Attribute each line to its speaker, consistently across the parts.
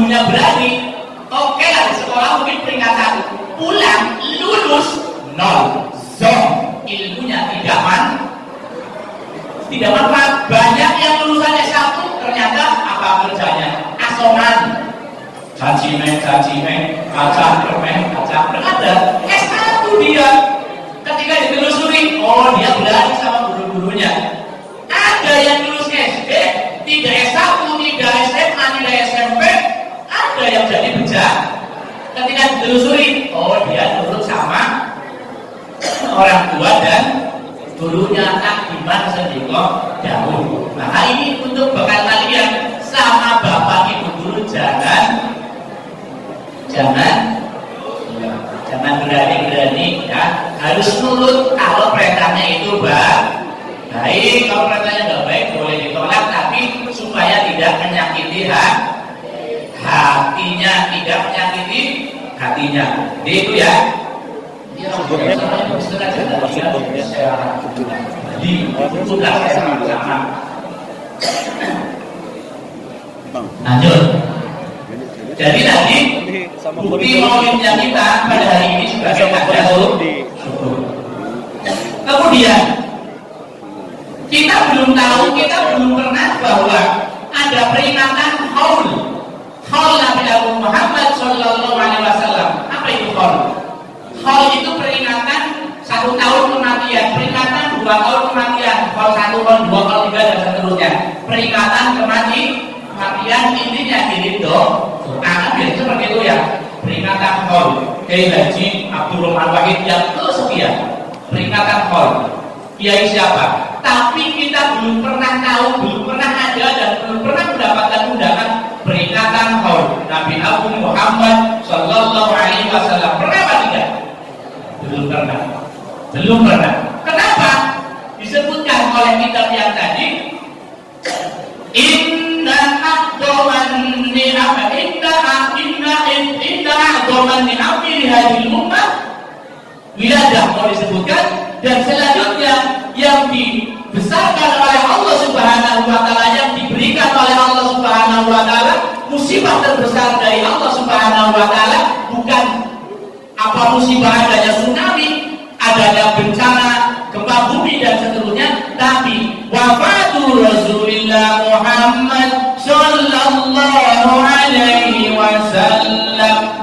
Speaker 1: gurunya berani, oke lah di sekolah mungkin peringkat 1, pulang lulus 0, zong, ilmunya tidak manfaat. Banyak yang lulusan S1 ternyata apa kerjanya? Asongan, caci meng, kacang permen ada. S1 dia, ketika ditelusuri, oh dia berani sama guru-gurunya. Ada yang lulus SD, tidak S1, tidak SMA, tidak SMP, ada yang jadi bejat. Ketika ditelusuri, oh dia nurut sama orang tua dan gurunya. Tak gimana sedikit jauh. Nah ini untuk bekal kalian, sama bapak ibu guru jangan berani ya, harus nurut kalau perintahnya itu baik. Kalau perintahnya nggak baik boleh ditolak, tapi supaya tidak menyakiti hatinya. Itu ya. Lanjut. Jadi tadi bukti maulidnya kita pada hari ini sebagai tanda syukur. Kemudian kita belum pernah bahwa ada peringatan haul Nabi Muhammad Sallallahu Alaihi Wasallam. Apa itu haul? Haul itu peringatan 1 tahun kematian, peringatan 2 tahun kematian, haul 1, haul 2, haul 3 dan seterusnya. Peringatan kematian intinya ini dong. Biasanya seperti itu ya. Peringatan haul. Kiai Haji Abdul Rahman Wahid yang kesekian. Peringatan haul. Kiai siapa? Tapi kita belum pernah tahu, belum pernah ada dan belum pernah mendapatkan undangan peringatan haul Nabi Muhammad Sallallahu Alaihi Wasallam. Pernah apa tidak? Belum pernah. Kenapa? Disebutkan oleh kitab yang tadi, Inna a'dhaman ni'ami lihadil ummah wiladah, mau disebutkan. Dan selanjutnya yang dibesarkan oleh Allah Subhanahu wa Ta'ala, yang diberikan oleh Allah Subhanahu wa Ta'ala, musibah terbesar dari Allah Subhanahu wa Ta'ala bukan apa musibah adanya tsunami, adanya bencana gempa bumi dan seterusnya, tapi wafatu Rasulullah Muhammad Sallallahu Alaihi Wasallam.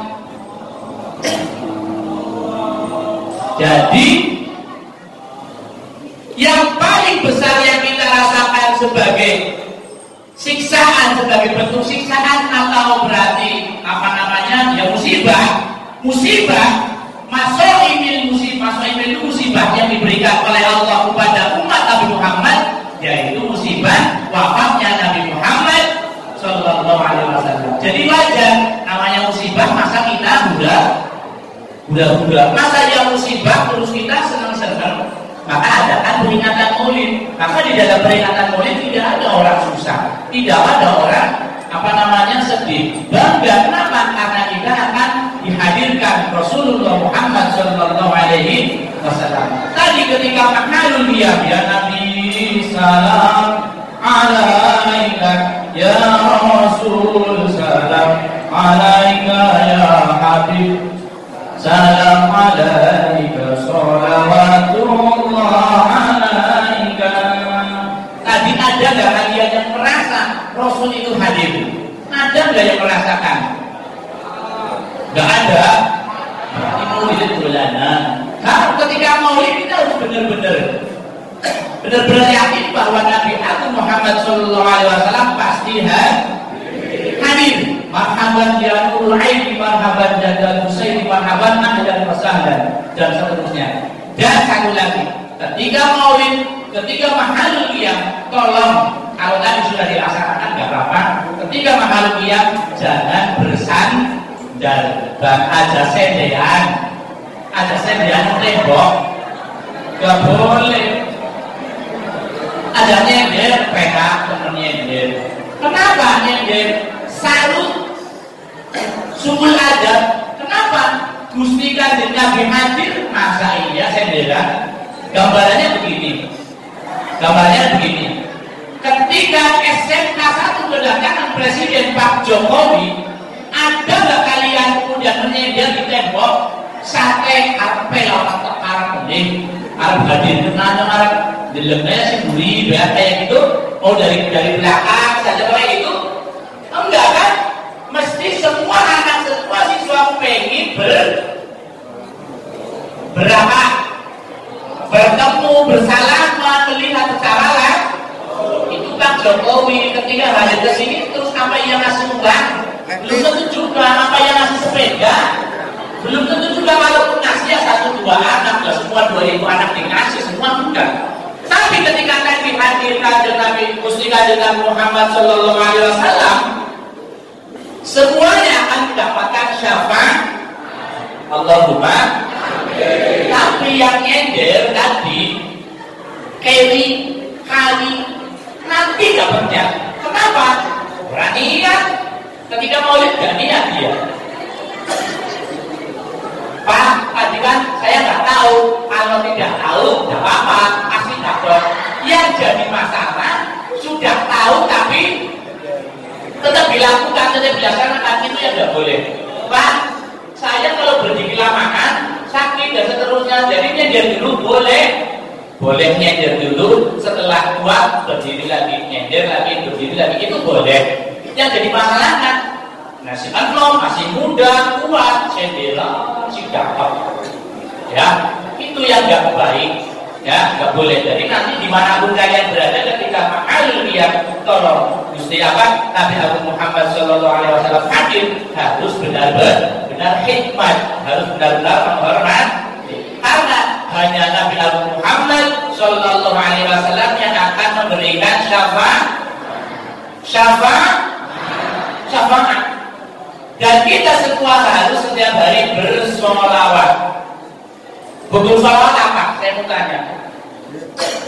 Speaker 1: Jadi yang paling besar yang kita rasakan sebagai siksaan, sebagai bentuk siksaan atau berarti apa namanya ya musibah masohimil itu musibah yang diberikan oleh Allah kepada umat Nabi Muhammad, yaitu musibah wafatnya Nabi Muhammad Sallallahu Alaihi Wasallam. Jadi wajar namanya musibah, masa kita hura-hura, masa yang musibah terus kita senang-senang. Maka adakan peringatan maulid. Maka di dalam peringatan maulid tidak ada orang susah, tidak ada orang sedih. Bangga kenapa? Karena kita akan dihadirkan Rasulullah Muhammad Sallallahu Alaihi Wasallam. Tadi ketika mahalul ya Nabi salam alaika ya Rasul salam alaika ya Habib salam alaika salawatullah alaika. Tadi ada gak kalian yang merasa Rasul itu hadir? Ada gak yang merasakan? Gak ada. Berarti maulid bulanan. Nah, ketika maulid kita harus benar-benar yakin bahwa Nabi Agung Muhammad Sallallahu Alaihi Wasallam pasti hadir. Marhaban ya Nurul Aini, marhaban ya Husaini, marhaban ahlan wa sahlan dan seterusnya. Dan satu lagi, ketika maulid, ketika mahalul qiyam, tolong kalau tadi sudah dilaksanakan nggak apa-apa. Ketika mahalul qiyam jangan bersandar, ada sendean tembok, nggak boleh. Ada nyender, penak temen nyender. Kenapa nyender? Salut sumul adab. Kenapa? Gusti Kanjeng Nabi hadir, masa iya senderan? Gambarannya begini. Ketika SMK 1 kedatangan Presiden Pak Jokowi, kemudian menyender di tembok, sate apa lawan tekan bening, arab hadir kenanya arab dalamnya sih buri kayak gitu, mau dari belakang saja kayak gitu, enggak kan? Mesti semua anak semua siswa pengen bertemu bersalaman melihat secara langsung. Itu Pak Jokowi ketika hadir ke sini terus apa yang ngasih uang belum tentu juga, apa yang ngasih sepeda belum tentu juga, walaupun ngasih ya 1-2 anak, ya semua 2.000 anak dikasih semua bukan. Tapi ketika Nabi hadir kanjeng Nabi Gusti Kanjeng Nabi Muhammad Sallallahu Alaihi Wasallam, semuanya akan mendapatkan syafaat Allahumma. Tapi yang nyender tadi kali nanti dapatnya. Kenapa? Berani kan? Ketika maulid gak niat dia. Pak, tadi kan saya nggak tahu. Kalau tidak tahu, tidak apa-apa, pasti dapat. Yang jadi masalah sudah tahu tapi tetap dilakukan, tetap dilaksanakan, itu yang nggak boleh. Pak, saya kalau berdiri lamakan sakit dan seterusnya, jadi nyender dulu boleh nyender dulu, setelah kuat berdiri lagi, nyender lagi, berdiri lagi, itu boleh. Yang jadi masalah kan nasi belum masih muda, kuat, cendela si dapat, ya itu yang nggak baik, ya nggak boleh. Jadi nanti dimanapun kalian berada ketika mahal lihat tolong Gusti apa Nabi Muhammad Sallallahu Alaihi Wasallam hadir, harus benar-benar hikmat, harus benar-benar menghormati, karena hanya Nabi Muhammad Sallallahu Alaihi Wasallam yang akan memberikan syafaat. Dan kita semua harus setiap hari bersolawat. Hukum solawat apa? Saya mau tanya.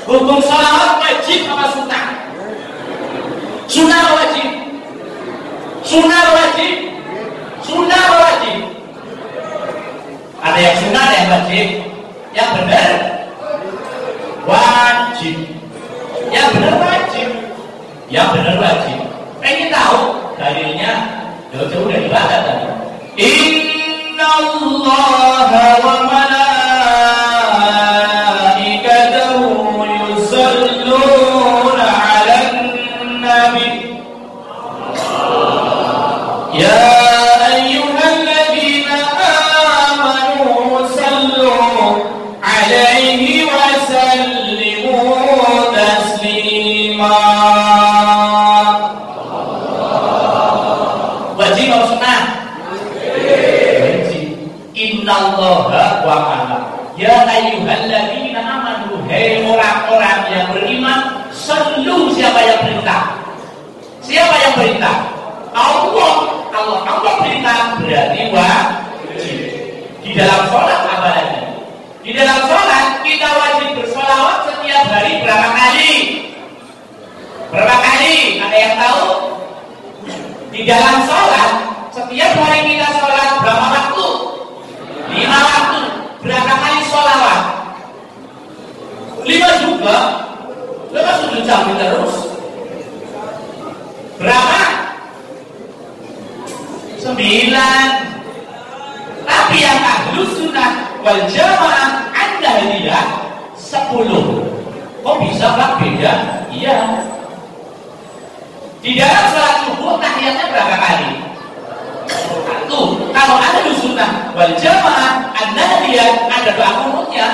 Speaker 1: Hukum solawat wajib apa sunnah? Sunnah wajib. Sunnah wajib. Sunnah wajib. Ada yang sunnah, ada yang wajib. Yang benar wajib. Yang benar wajib. Yang benar wajib. Pengen tahu dalilnya? Jauh-jauh dari baca tadi. Inna Allah wa malaikatahu yusalluna 'alan nabi. Ya ayyuhalladzina amanu sallu 'alaihi wa sallimu taslima. Wajib atau sunnah? Wajib. Innallaha wa malaikatahu ya ayyuhalladzina amanu, hai orang-orang yang beriman, sallu, siapa yang perintah? Siapa yang perintah? Allah perintah, berarti wajib. Di dalam sholat apa lagi? Di dalam sholat kita wajib bersolawat setiap hari berapa kali? Berapa kali? Ada yang tahu? Di dalam sholat, setiap hari kita sholat berapa waktu? 5 waktu. Berapa kali sholawat? 5 juga. Lepas sujud sambil terus. Berapa? 9. Tapi yang ahlus sunnah wal jamaah anda lihat 10. Kok bisa Pak beda? Iya. Di dalam sholat subuh tahiyatnya berapa kali? 1. Kalau ahlus sunnah wal jamaah anda lihat ada doa kunutnya,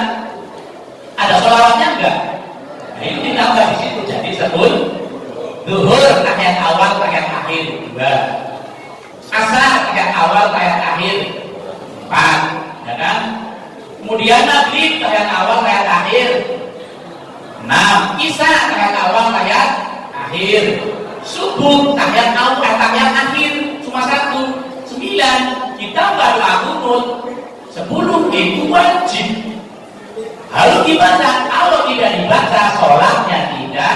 Speaker 1: ada sholawatnya enggak? Nah, ini ditambah di situ jadi 10. Zuhur tahiyat awal, tahiyat akhir 2. Asar tahiyat awal, tahiyat akhir 4, ya kan? Kemudian maghrib tahiyat awal, tahiyat akhir 6. Isya tahiyat awal, tahiyat akhir. Subuh tahiyat awal, tahiyat akhir cuma 1. 9 ditambah doa kunut 10, itu wajib. Harus dibaca. Kalau tidak dibaca, sholatnya tidak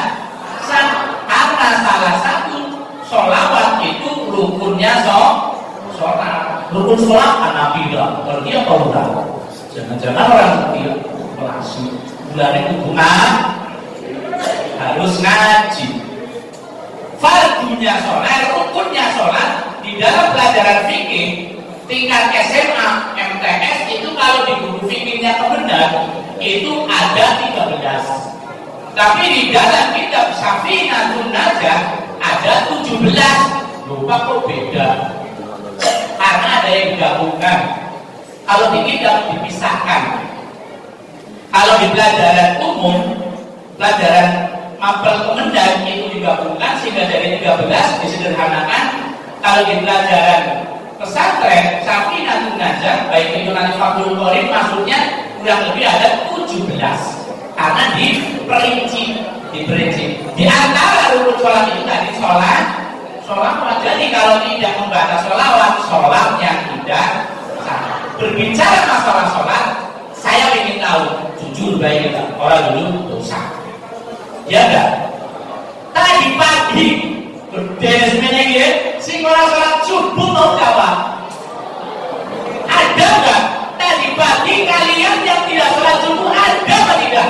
Speaker 1: sah. Karena salah satu sholawat itu rukunnya sholat. Rukun sholat Nabi bilang, ngerti apa enggak? Jangan-jangan orang ngerti pelasi bulan hubungan harus ngaji. Fardunya sholat, rukunnya sholat di dalam pelajaran fikih tingkat SMA, MTS itu kalau di buku fikihnya Kemendag itu ada 13. Tapi di dalam kitab Safinatun Najah ada 17. Lupa kok beda. Karena ada yang digabungkan. Kalau di kitab dipisahkan. Kalau di pelajaran umum, pelajaran mapel Kemendag itu digabungkan sehingga dari 13 disederhanakan. Kalau di pelajaran pesantren Safinatun Najah baik itu nanti Fathul Qorib maksudnya kurang lebih ada 17 karena diperinci. Di antara rukun sholat itu tadi sholat jadi kalau tidak membaca sholat yang tidak sah. Berbicara masalah sholat, saya ingin tahu jujur baik orang dulu dosa ya enggak? Tadi pagi beres menengge sing ora sholat subuh mau jawab. Ada enggak? Tadi pagi kalian yang tidak sholat subuh ada apa tidak?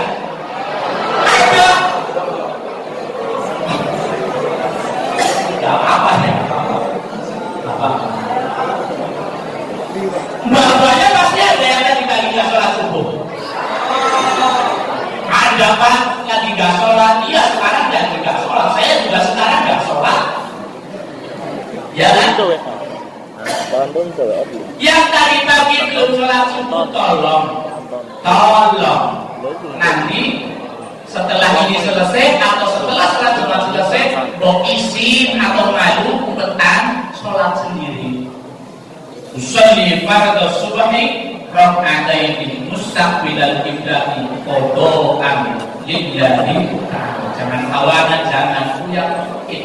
Speaker 1: Ada. Tidak apa ya? Apa? Mbak-mbaknya pasti ada yang tadi pagi tidak sholat subuh. Ada kan lagi nggak sholat? Iya sekarang lagi nggak sholat. Saya juga sekarang nggak sholat. Ya kan? Yang tadi pagi belum sholat subuh, tolong nanti setelah ini selesai atau setelah sholat Jumat selesai, mau izin atau malu petang sholat sendiri. Usolli fardhu subhi raka'ataini mustaqbilal qiblati qada'an lillahi ta'ala. Jangan kawanan, jangan punya.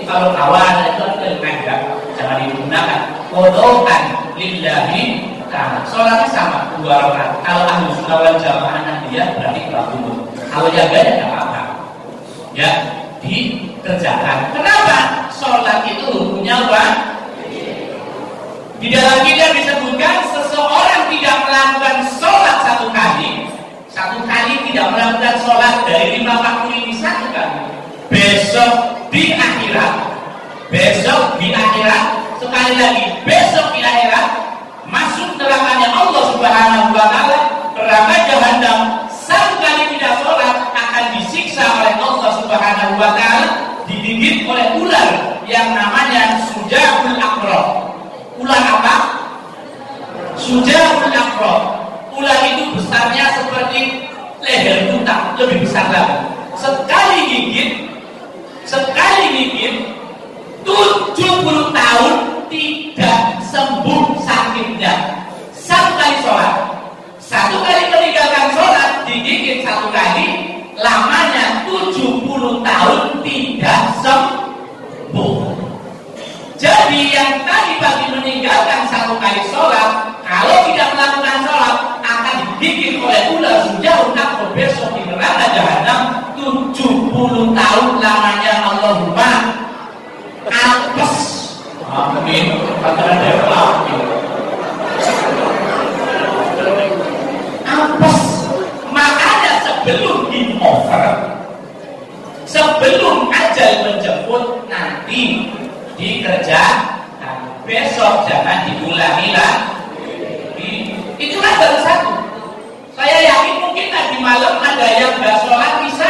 Speaker 1: Kalau kawanan itu ada jangan digunakan. Qada'an lillahi ta'ala. Sholatnya sama 2 rakaat. Kalau ahlu sunnah wal jamaah dia berarti bagus. Kalau jaga ya tidak apa-apa. Ya dikerjakan. Kenapa? Sholat itu hukumnya apa? Di dalam kitab disebutkan seseorang tidak melakukan sholat satu kali tidak melakukan sholat dari 5 waktu ini satu kali. Besok di akhirat sekali lagi besok di akhirat masuk nerakanya Allah Subhanahu wa taala, neraka jahanam. Satu kali tidak sholat akan disiksa oleh Allah Subhanahu wa taala, digigit oleh ular yang namanya Sujabul Aqrab. Ular apa? Sujabul Aqrab. Ular itu besarnya seperti leher unta, lebih besar lagi. Sekali gigit 70 tahun tidak sembuh sakitnya. Satu kali meninggalkan sholat digigit 1 kali, lamanya 70 tahun tidak sembuh. Jadi yang tadi pagi meninggalkan 1 kali sholat, kalau tidak melakukan sholat akan digigit oleh ular sejauh nakut besok di neraka jahanam 70 tahun lamanya. Allahumma apes. Amin. Apes. Makanya sebelum game over, sebelum ajal menjemput nanti dikerjakan. Besok jangan diulangi lagi. Itu kan baru satu. Saya yakin mungkin tadi malam ada yang nggak sholat bisa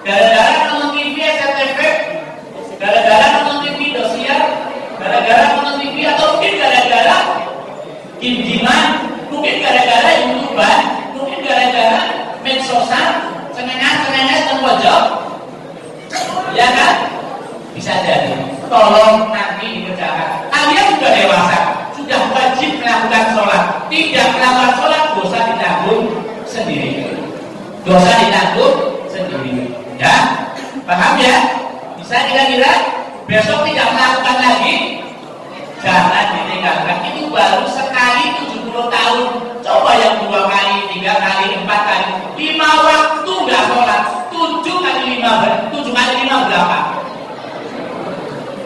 Speaker 1: gara-gara nonton TV SCTV, gara-gara nonton TV Indosiar, gara-gara nonton TV, atau mungkin gara-gara game-gamean, mungkin gara-gara YouTuber, mungkin gara-gara medsosan, cengenges dan pojok, ya kan? Bisa jadi. Tolong nanti dikerjakan. Kalian sudah dewasa, sudah wajib melakukan sholat. Tidak melakukan sholat, dosa ditanggung sendiri. Ya, paham ya? Bisa kira-kira besok tidak melakukan lagi, jangan ditinggalkan. Itu baru sekali 70 tahun. Coba yang 2 kali, 3 kali, 4 kali, 5 waktu nggak sholat. 7 kali 5 berapa?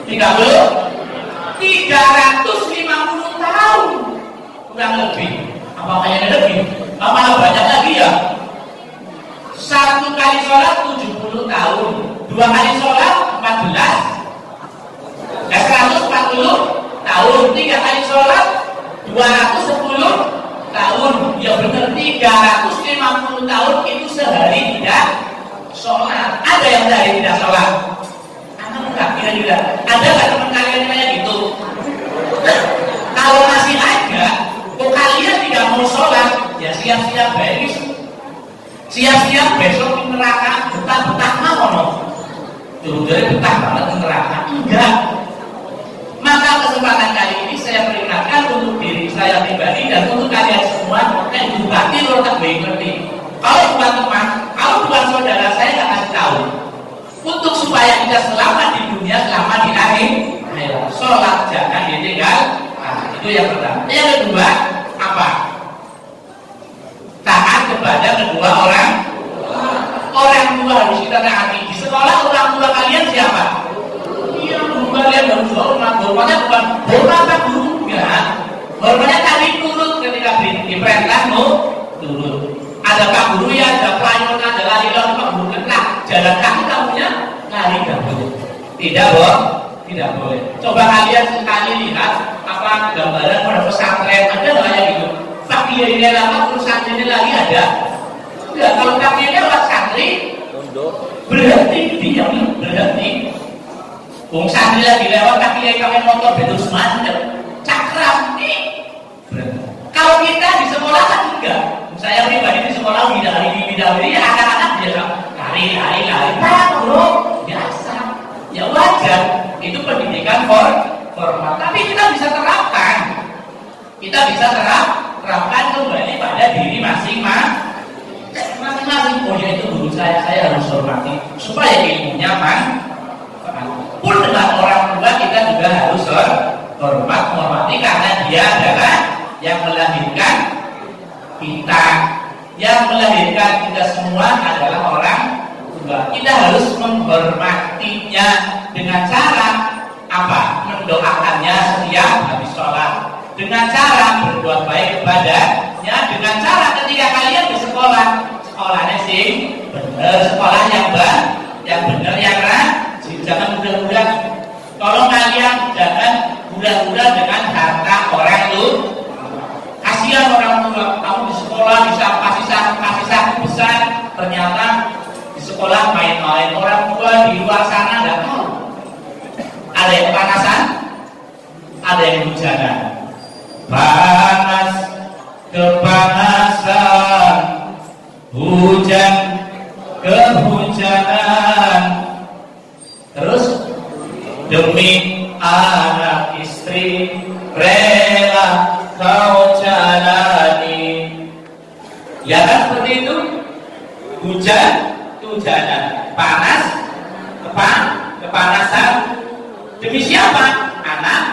Speaker 1: 350 tahun kurang lebih. Apa kayaknya lebih? Apa banyak lagi ya? 1 kali sholat 70 tahun, 2 kali sholat 14, 140 tahun, 3 kali sholat 200 siap besok di neraka betah-betah ngono. Turun dari betah banget di neraka. Enggak. Maka kesempatan kali ini saya peringatkan untuk diri saya pribadi dan untuk kalian semua yang bupati Rotak ngerti. Kalau bukan teman, kalau bukan saudara, saya nggak kasih tahu. Untuk supaya kita selamat di dunia, selamat di akhirat. Sholat jangan ditinggal. Nah, itu yang pertama. Yang kedua apa? Taat kepada kedua orang. Orang tua harus kita taati. Di sekolah orang tua kalian siapa? Iya, guru kalian harus hormat. Hormatnya bukan hormat guru, ya. Hormatnya tadi turut ketika diperintah turut. Ada pak guru ya, ada pelayan, ada lari lalu pak guru kena jalan kaki kamunya lari dahulu. Tidak tidak boleh. Coba kalian sekali lihat apa gambaran pada pesantren ada nggak ya gitu? Pak kiai lama terus santri lagi ada. Ya kalau kaki lewat santri berhenti diam berhenti. Wong santri lagi lewat kaki kami motor betul semacam cakram nih. Kalau kita di sekolah kan enggak. Saya pribadi di sekolah bidang ini anak-anak biasa lari, Pak bro biasa. Ya wajar. Itu pendidikan formal. Tapi kita bisa terapkan. Kita bisa terapkan kembali pada diri masing-masing. Oh ya itu guru saya harus hormati supaya ilmunya pun dengan orang tua kita juga harus hormati karena dia adalah yang melahirkan kita, yang melahirkan kita semua adalah orang tua. Kita harus menghormatinya dengan cara apa? Mendoakannya setiap habis sholat, dengan cara berbuat baik kepadanya, dengan cara ketika kalian di sekolahnya sih benar, sekolah yang benar, yang rajin, jangan mudah-mudah. Tolong kalian jangan mudah-mudah dengan harta orang itu. Kasihan orang tua, kamu di sekolah bisa kasih saku besar, ternyata di sekolah main-main. Orang tua di luar sana nggak tahu. Ada yang kepanasan, ada yang hujanan. Panas, kepanasan, hujan, kehujanan. Terus demi anak istri rela kau jalani. Ya kan seperti itu. Hujanan, panas, kepanasan. Demi siapa? Anak,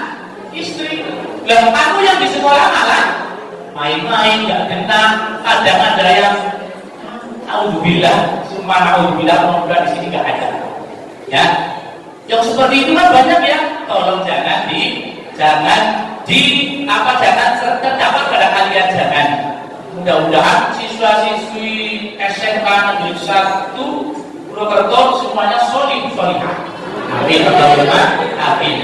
Speaker 1: istri. Lah aku yang di sekolah malah main-main, nggak kenal. Kadang ada yang alhamdulillah, sumpah alhamdulillah, mudah-mudahan di sini nggak ada. Ya, yang seperti itu kan banyak ya. Tolong jangan terdapat pada kalian jangan. Mudah-mudahan siswa-siswi SMK Negeri 1 Purwokerto semuanya solihah. Amin. Amin.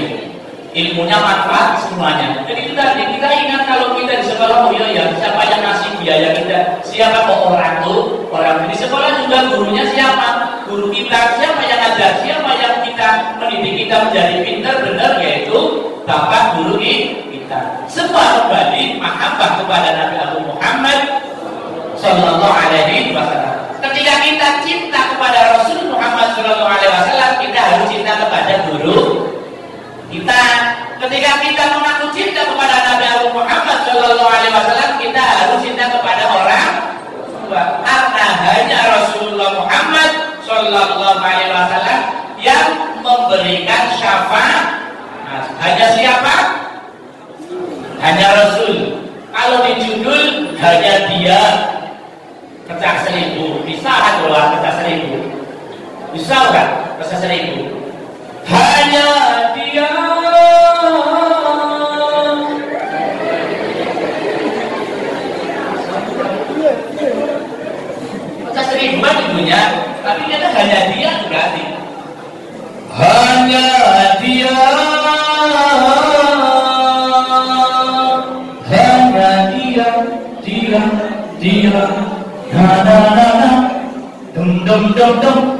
Speaker 1: Ilmunya manfaat semuanya. Jadi kita ingat kalau kita di sekolah, oh ya siapa yang ngasih biaya kita? Siapa orang itu? Di sekolah juga gurunya siapa? Guru kita. Siapa yang ajar? Siapa yang kita mendidik kita menjadi pintar benar, yaitu Bapak guru kita. Semua kembali mahabbah kepada Nabi Muhammad Sallallahu Alaihi Wasallam. Ketika kita cinta kepada Rasul Muhammad Sallallahu Alaihi Wasallam, kita harus cinta kepada guru kita. Ketika kita mengaku cinta kepada Nabi Muhammad Sallallahu Alaihi Wasallam, kita harus cinta kepada orang tua. Karena hanya Rasulullah Muhammad Sallallahu Alaihi Wasallam yang memberikan syafaat. Hanya siapa? Hanya Rasul. Kalau di judul hanya dia pecah 1000, bisa adalah pecah 1000. Bisa kan? Pecah 1000. Hanya dia. Pecah 1000 kan judulnya, tapi kita hanya dia berarti. Hanya dia. Dia na dum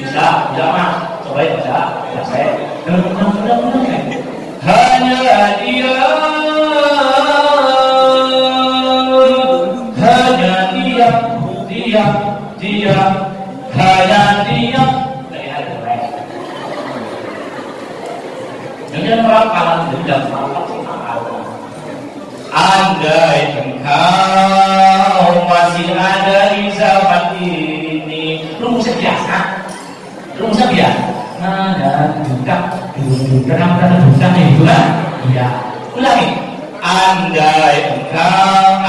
Speaker 1: bisa mas coba bisa saya dum hanya dia hanya dia andai engkau masih ada di zaman ini. Rumusnya biasa. Nada buka, kenapa buka itu kan? Iya. Ulangi. Andai engkau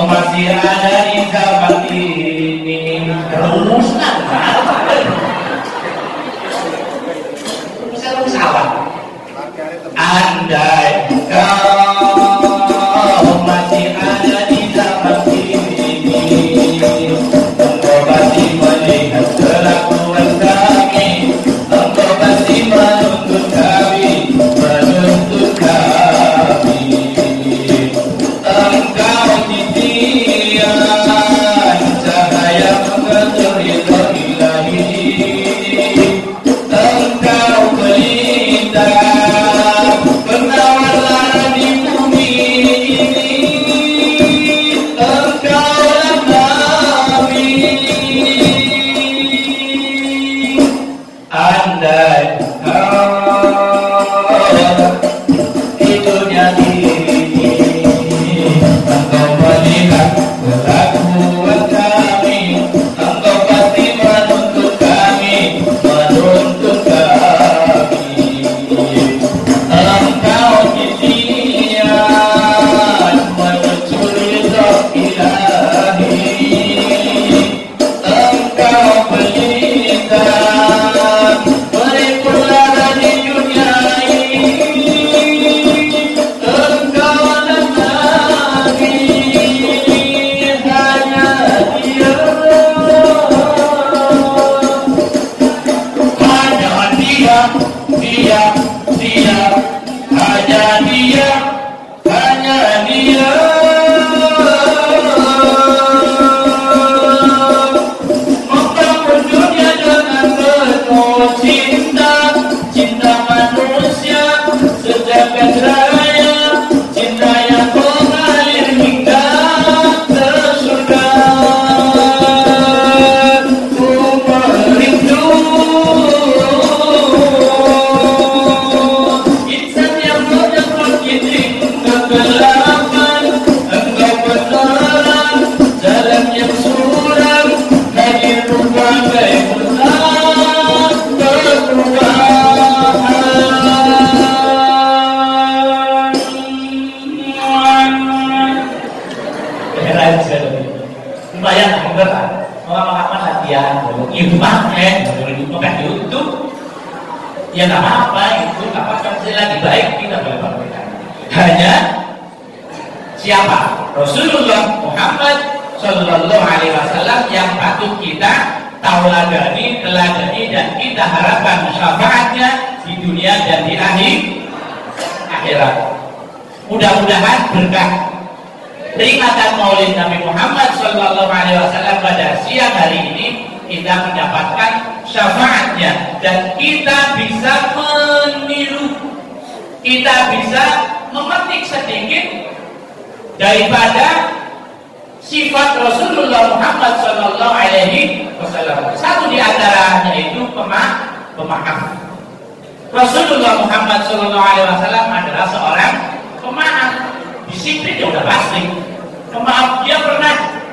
Speaker 1: masih ada di zaman ini. Rumusnya kan? Rumus awal. Andai engkau masih ada di zaman ini, engkau pasti melihat kelakuan kami, engkau pasti menuntut kami. Engkau titian cahaya mengatur ilahi, engkau pelita penawar di bumi ini, engkaulah Nabi. Andai hidupnya ini, engkau melihat kelakuan kami, engkau pasti menuntut kami. Engkau titian menuju ridha ilahi, engkau pelita berikulah di dunia ini, engkau Nabi, hanya dia, hanya dia. Membangun dunia dengan penuh cinta manusia sejagat raya, cinta yang mengalir hingga ke surga. Ku merindu insan yang menjemput kegelapan, engkau penerang jalan yang suram, hadir berbagai lumayan lah, orang-orang latihan, itu pakai YouTube, ya nggak apa-apa, itu nggak apa-apa, lagi baik kita boleh pakai. Hanya siapa? Rasulullah Muhammad Sallallahu Alaihi Wasallam yang patut kita tauladani, teladani, dan kita harapkan syafaatnya di dunia dan di akhirat. Mudah-mudahan berkah peringatan Maulid Nabi Muhammad Sallallahu Alaihi Wasallam pada siang hari ini kita mendapatkan syafaatnya dan kita bisa meniru, kita bisa memetik sedikit daripada sifat Rasulullah Muhammad Sallallahu Alaihi Wasallam. Satu di antaranya itu pemaaf. Rasulullah Muhammad Sallallahu Alaihi Wasallam adalah seorang pemaaf. Disiplin ya udah pasti. Pemaaf, dia pernah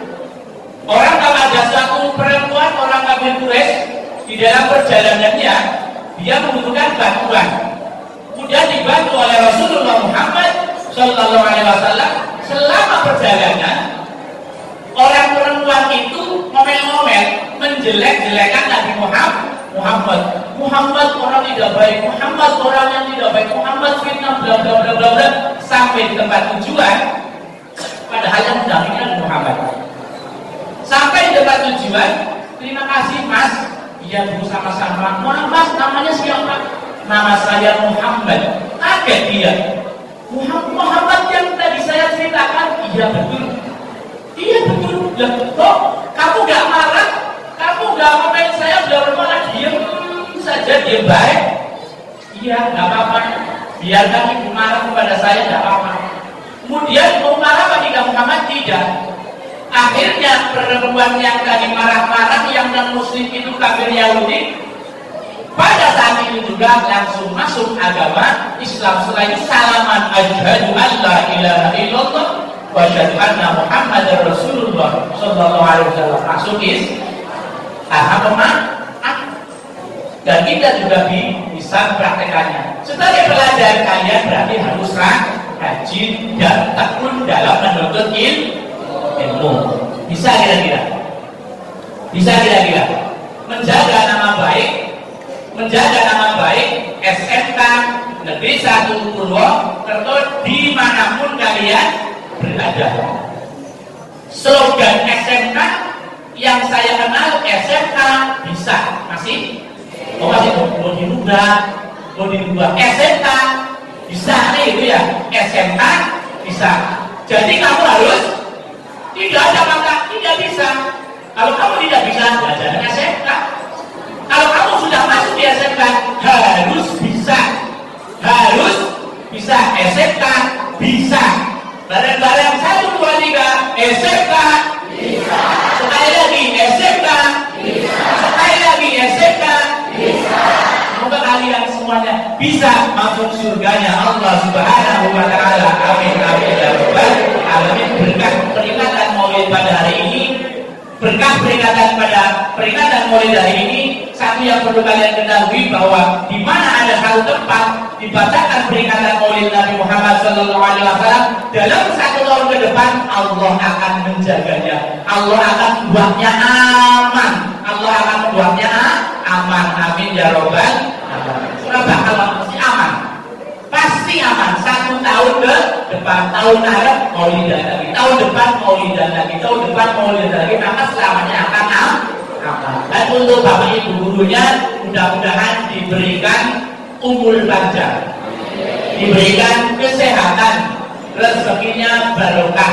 Speaker 1: orang kalau ada satu perempuan orang kafir Quraisy di dalam perjalanannya dia membutuhkan bantuan, kemudian dibantu oleh Rasulullah Muhammad Sallallahu Alaihi Wasallam. Selama perjalanan orang perempuan itu ngomel-ngomel menjelek-jelekan Nabi Muhammad orang tidak baik, Muhammad orang yang tidak baik, Muhammad fitnah bla bla bla bla bla, sampai di tempat tujuan padahal yang mendampingi Muhammad. Sampai di tempat tujuan, terima kasih Mas, iya Bu sama-sama. Mas namanya siapa? Nama saya Muhammad. Kaget dia. Muhammad yang tadi saya ceritakan, iya betul. Iya betul. Kok kamu gak marah? Kamu gak ngapain saya udah marah? Diam saja, dia baik. Iya, gak apa-apa. Biarkan ibu marah kepada saya, gak apa-apa. Kemudian mau marah apa tidak Muhammad? Tidak. Akhirnya perempuan yang tadi marah-marah yang non muslim itu kafir Yahudi Pada saat itu juga langsung masuk agama Islam. Setelah itu salaman asyhadu an la ilaha illallah wa asyhadu anna Muhammadar Rasulullah sallallahu alaihi wasallam. Masuk agama. Dan kita juga bisa praktekannya. Sebagai pelajar kalian berarti harus rajin dan tekun dalam menuntut ilmu. Bisa kira-kira? Menjaga nama baik SMK Negeri 1 Purwokerto dimanapun kalian berada. Slogan SMK yang saya kenal SMK bisa masih mau dirubah SMK bisa nih itu ya, SMK bisa. Jadi kamu harus tidak ada kata tidak bisa. Kalau kamu tidak bisa belajar SMK. Kalau kamu sudah masuk di SMK harus bisa SMK bisa. Bareng-bareng 1, 2, 3 SMK bisa. Sekali lagi SMK bisa. Sekali lagi SMK bisa. Semoga kalian semuanya bisa masuk surganya Allah Subhanahu wa taala. Amin amin ya rabbal alamin. Berkah peringatan Maulid pada hari ini, berkah peringatan Maulid hari ini, satu yang perlu kalian ketahui bahwa di mana ada satu tempat dibacakan peringatan Maulid Nabi Muhammad sallallahu alaihi wasallam, dalam 1 tahun ke depan Allah akan menjaganya. Allah akan membuatnya aman. Amin ya robbal alamin. Surah Baqarah pasti aman. 1 tahun ke depan, tahun Arab Maulidan lagi, tahun depan Maulidan lagi, maka selamanya akan aman. Dan untuk bapak ibu gurunya mudah-mudahan diberikan umur panjang, diberikan kesehatan, rezekinya barokah,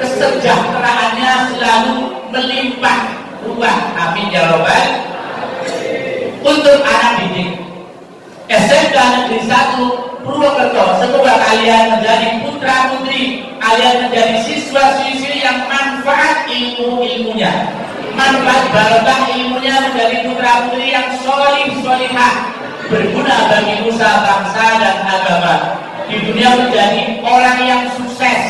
Speaker 1: kesejahteraannya selalu melimpah ruah. Amin ya robbal. Untuk anak didik SMK Negeri 1 Purwokerto, semoga kalian menjadi putra putri, kalian menjadi siswa-siswi yang manfaat ilmunya, manfaat barokah ilmunya, menjadi putra putri yang solihah, berguna bagi nusa bangsa dan agama. Di dunia menjadi orang yang sukses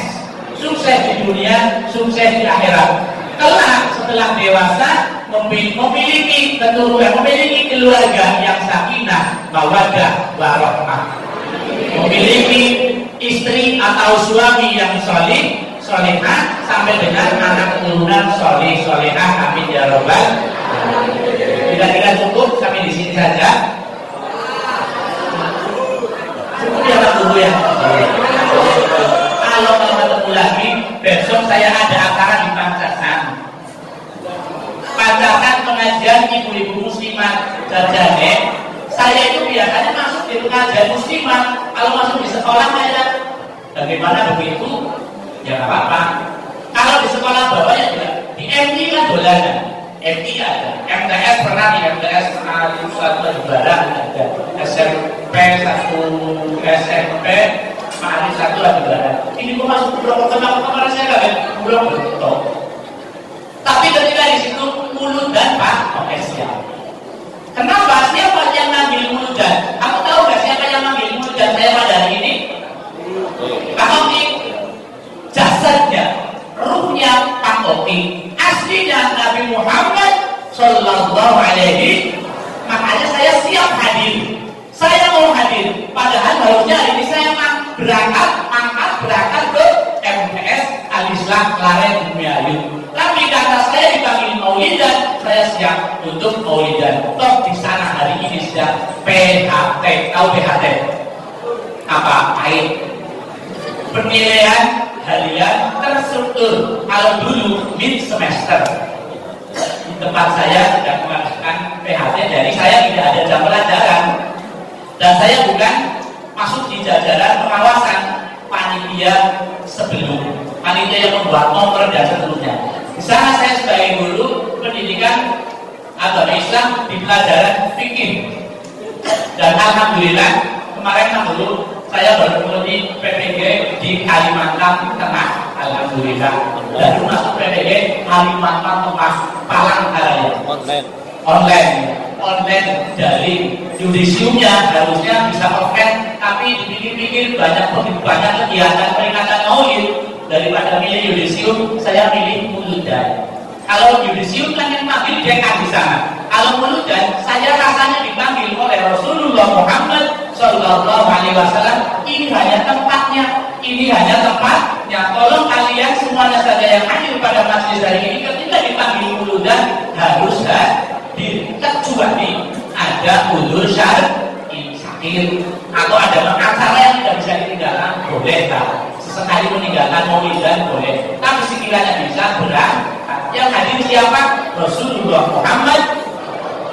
Speaker 1: di dunia, sukses di akhirat. Kelak setelah dewasa memiliki keturunan, memiliki keluarga yang sakinah, mawaddah, warahmah, memiliki istri atau suami yang solihah, sampai dengan anak keturunan solihah. Amin ya robbal. Kira-kira cukup sampai di sini saja. Cukup ya Pak Guru ya. Kalau mau ketemu lagi besok saya ada acara di Pancasan pengajian ibu-ibu muslimat Jajane. Saya itu biasanya masuk di pengajian muslimat. Kalau masuk di sekolah saya bagaimana begitu? Ya nggak apa-apa. Kalau di sekolah bawahnya juga di MI kan dolanan. MI ada, MTS pernah di MTS satu Barang ada, SMP 1 SMP Ma'arif 1 ada Barang. Ini kok masuk ke kemarin saya nggak belum betul. Tapi ketika di situ mulut dan potensial. Kenapa? Siapa yang ngambil mulut dan? Aku tahu nggak siapa yang ngambil mulut dan saya pada hari ini? Pak jasadnya, ruhnya Pak Oki, aslinya Nabi Muhammad Sallallahu Alaihi. Makanya saya siap hadir. Saya mau hadir. Padahal harusnya hari ini saya berangkat ke MTS Al-Islam Klaren Bumiayu. Tapi karena saya dipanggil Maulidan, saya siap untuk Maulidan. Toh di sana hari ini sedang PHT. Tahu PHT? Apa? Pahit. Penilaian harian terstruktur. Kalau dulu mid semester, di tempat saya sedang melakukan PHT, jadi saya tidak ada jam pelajaran. Dan saya bukan masuk di jajaran pengawasan panitia sebelum, panitia yang membuat nomor dan seterusnya. Di sana saya sebagai guru pendidikan agama Islam di pelajaran fikih. Dan alhamdulillah kemarin dulu saya bertemu di PPG di Kalimantan Tengah. Alhamdulillah. Dan masuk PPG Kalimantan Tengah Palangkaraya. Online. online dari yudisiumnya harusnya bisa offline, tapi dipikir-pikir banyak kegiatan peringatan Maulid, daripada milih yudisium saya milih muludan. Kalau yudisium kan yang manggil dekan di sana. Kalau muludan saya rasanya dipanggil oleh Rasulullah Muhammad Sallallahu Alaihi Wasallam. Ini hanya tempatnya. Tolong kalian semuanya saja yang hadir pada majelis hari ini ketika dipanggil muludan harus kecuali ada udzur syar'i sakit atau ada acara yang tidak bisa ditinggalkan boleh tak? Sesekali meninggalkan maulidan boleh. Tapi sekiranya bisa berangkat. Yang hadir siapa? Rasulullah Muhammad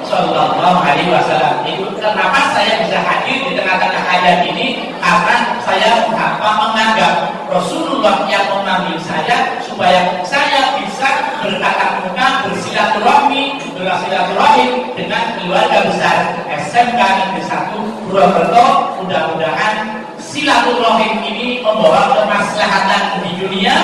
Speaker 1: Sallallahu Alaihi Wasallam. Itu kenapa saya bisa hadir di tengah-tengah ayat ini, karena saya menganggap Rasulullah yang memanggil saya supaya saya bisa bertatap muka, bersilaturahim dengan keluarga besar SMK Negeri 1 Purwokerto. Mudah-mudahan silaturahim ini membawa kemaslahatan di dunia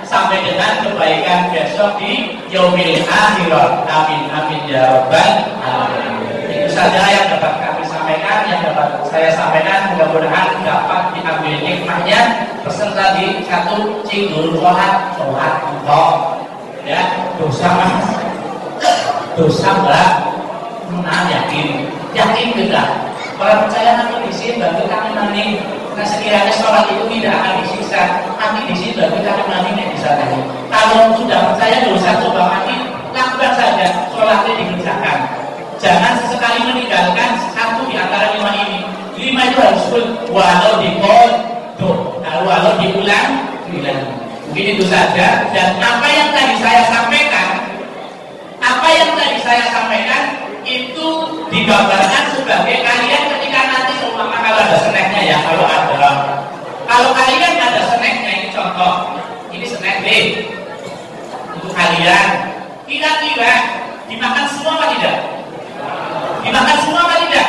Speaker 1: sampai dengan kebaikan besok di yaumil akhirat. Amin amin ya rabbal alamin. Itu saja yang dapat kami sampaikan, yang dapat saya sampaikan. Mudah-mudahan dapat diambil hikmahnya. Pesan tadi satu, cidur sholat engkau ya dosa mas, dosa mbak, yakin tidak. Kalau percaya nanti di sini bantu kami nanti. Nah sekiranya sholat itu tidak akan disiksa, nanti di sini bantu kami nanti bisa tadi. Kalau sudah percaya dosa coba mati, lakukan saja sholatnya dikerjakan. Jangan sesekali meninggalkan satu di antara 5 ini. 5 itu harus full, walau walau diulang. Mungkin itu saja. Dan apa yang tadi saya sampaikan itu digambarkan sebagai kalian ketika nanti seumpama kalau ada snacknya ya, kalau kalian ada snacknya, ini contoh, ini snack B untuk kalian, kira-kira dimakan semua apa tidak?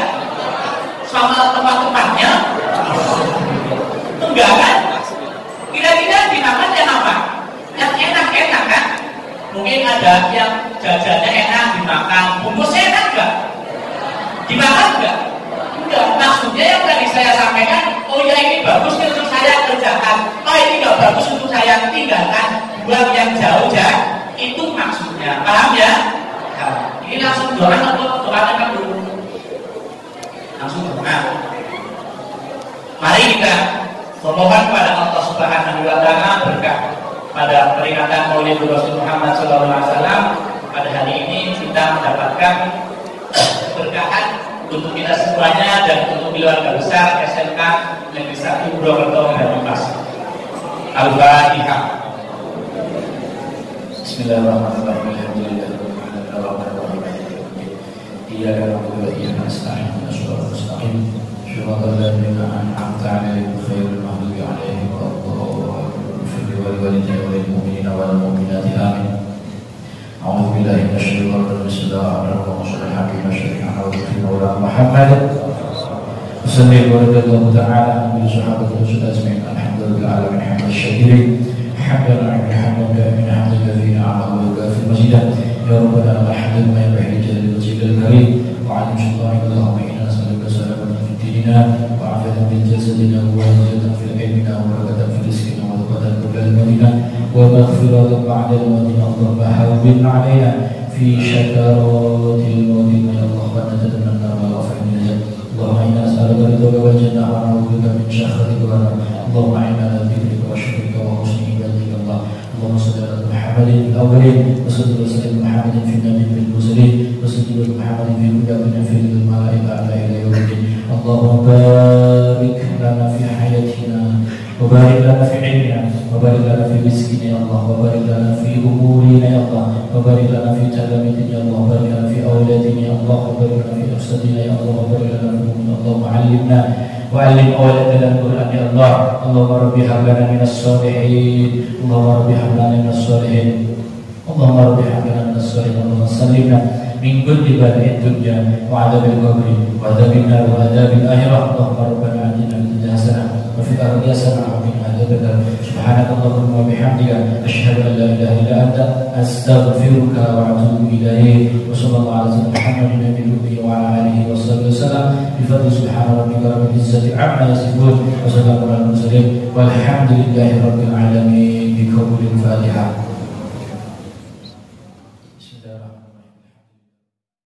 Speaker 1: Sama tempat-tempatnya? Enggak kan? Kira-kira dimakan yang apa? Yang enak-enak kan? Mungkin ada yang jajannya enak dimakan, bungkusnya enak enggak? Dimakan enggak? Enggak. Maksudnya yang tadi saya sampaikan, oh ya ini bagus untuk saya kerjakan, oh ini enggak bagus untuk saya tinggalkan, buang yang jauh-jauh. Itu maksudnya, paham ya? Nah, ini langsung doa atau doakan dulu? Langsung doa. Mari kita memohon kepada Allah Subhanahu wa Ta'ala berkah pada peringatan Maulid Rasul Muhammad SAW. Pada hari ini kita mendapatkan keberkahan untuk kita semuanya dan untuk keluarga besar SMK Negeri 1 Purwokerto Banyumas. Al-Fatihah. Bismillahirrahmanirrahim. Iyyaka na'budu wa iyyaka nasta'in. Ihdinas mustaqim. Shiratal ladzina an'amta 'alaihim ghairil maghdubi 'alaihim waladdallin. Walwalidayni wal mu'minina wal mu'minati amin. A'udzu billahi minasy syaithanir rajim. Bismillahirrahmanirrahim. Shallallahu alaihi wa Muhammad. Sallallahu ta'ala bi sahabati rasul ajmain. Alhamdulillah alamin hamdan syakirin. Hamdan min hamdin katsiran 'ala wa majidan. Ya rabbana alhamdu ma yanbaghi li jalali wajhikal karim. Wa 'ala syukrika Allahumma inna nas'aluka salamatan fid dinina wa 'afiyatan fil jasadina wa 'afiyatan fil ilmina wa barakatan fil rizqina wa taqatan qabla al-maut wa maghfiratan ba'da al-maut. Allahumma hawwin 'alaina fi syakaratil maut ya Allah wa natadunna wa rafa'na najat. Allahumma inna nas'aluka ridhaka wal jannah wa na'udzubika min syakhatika wa nar. Allahumma inna nadhikrika wa syukrika wa husni ibadatika Allah. Allahumma shalli ala Muhammadin fil awwalin wa salli wa sallim Muhammadin fil nabiyyin fil mursalin wa salli wa Muhammadin fil mudabbin fil malaikati ala ila yaumiddin. Allahumma barik lana fi hayatina wa barik lana fi ilmina wa barik lana fi rizqina ya Allah wa barik lana fi umurina ya Allah wa barik lana fi talamitina ya Allah wa barik lana fi awladina ya Allah wa barik lana fi afsadina ya Allah wa barik lana fi umurina. Allahumma 'allimna wa'allim awladana al-Qur'an ya Allah. Allahumma rabbi hab lana minas shalihin. Allahumma rabbi hab lana minas shalihin. Allahumma rabbi hab lana minas shalihin. Allahumma sallimna min kulli bala'id dunya wa 'adzabil qabri wa 'adzabil nar wa 'adzabil akhirah. Allahumma rabbana atina fid dunya hasanah wa
Speaker 2: وفي الأرض حسنة وقنا عذاب النار سبحانك اللهم وبحمدك أشهد أن لا إله إلا أنت أستغفرك وأتوب إليك وصلى الله على سيدنا محمد النبي الأمي وعلى آله وصحبه وسلم بفضل سبحان ربك رب العزة عما يصفون وسلام على المرسلين والحمد لله رب العالمين بقول الفاتحة.